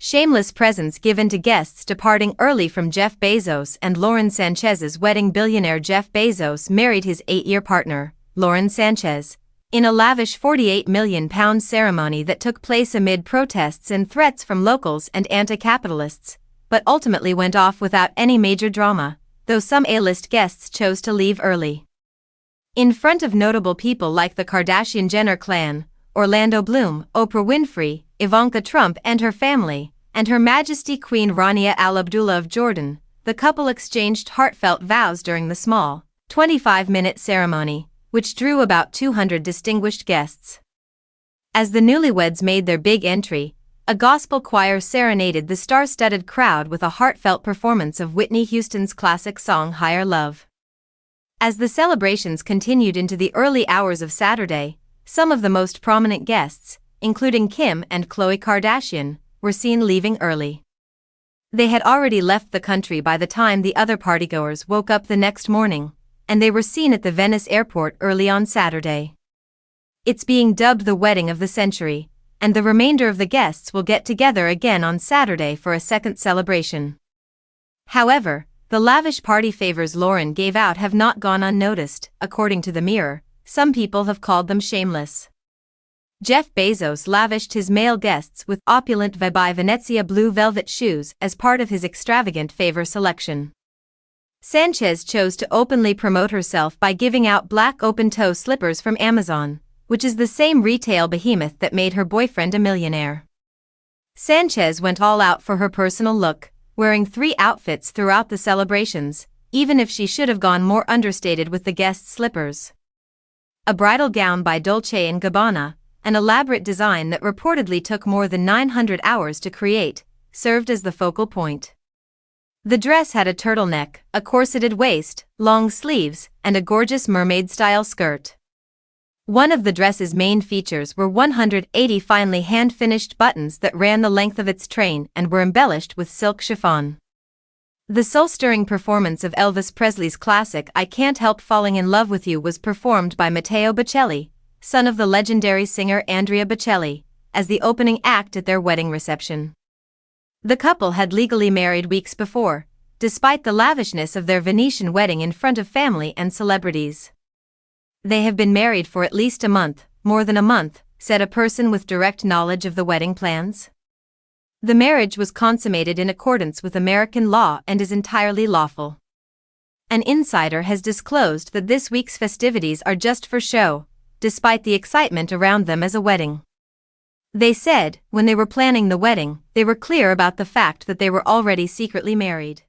Shameless presents given to guests departing early from Jeff Bezos and Lauren Sanchez's wedding. Billionaire Jeff Bezos married his 8-year partner, Lauren Sanchez, in a lavish £48 million ceremony that took place amid protests and threats from locals and anti-capitalists, but ultimately went off without any major drama, though some A-list guests chose to leave early. In front of notable people like the Kardashian-Jenner clan, Orlando Bloom, Oprah Winfrey, Ivanka Trump and her family, and Her Majesty Queen Rania Al Abdullah of Jordan, the couple exchanged heartfelt vows during the small, 25-minute ceremony, which drew about 200 distinguished guests. As the newlyweds made their big entry, a gospel choir serenaded the star-studded crowd with a heartfelt performance of Whitney Houston's classic song Higher Love. As the celebrations continued into the early hours of Saturday, some of the most prominent guests, including Kim and Khloe Kardashian, were seen leaving early. They had already left the country by the time the other partygoers woke up the next morning, and they were seen at the Venice airport early on Saturday. It's being dubbed the wedding of the century, and the remainder of the guests will get together again on Saturday for a second celebration. However, the lavish party favors Lauren gave out have not gone unnoticed. According to the Mirror, some people have called them shameless. Jeff Bezos lavished his male guests with opulent Vibai Venezia blue velvet shoes as part of his extravagant favor selection. Sanchez chose to openly promote herself by giving out black open-toe slippers from Amazon, which is the same retail behemoth that made her boyfriend a millionaire. Sanchez went all out for her personal look, wearing 3 outfits throughout the celebrations, even if she should have gone more understated with the guest slippers. A bridal gown by Dolce & Gabbana, an elaborate design that reportedly took more than 900 hours to create, served as the focal point. The dress had a turtleneck, a corseted waist, long sleeves, and a gorgeous mermaid-style skirt. One of the dress's main features were 180 finely hand-finished buttons that ran the length of its train and were embellished with silk chiffon. The soul-stirring performance of Elvis Presley's classic I Can't Help Falling in Love with You was performed by Matteo Bocelli, son of the legendary singer Andrea Bocelli, as the opening act at their wedding reception. The couple had legally married weeks before, despite the lavishness of their Venetian wedding in front of family and celebrities. They have been married for at least a month, more than a month, said a person with direct knowledge of the wedding plans. The marriage was consummated in accordance with American law and is entirely lawful. An insider has disclosed that this week's festivities are just for show, despite the excitement around them as a wedding. They said, when they were planning the wedding, they were clear about the fact that they were already secretly married.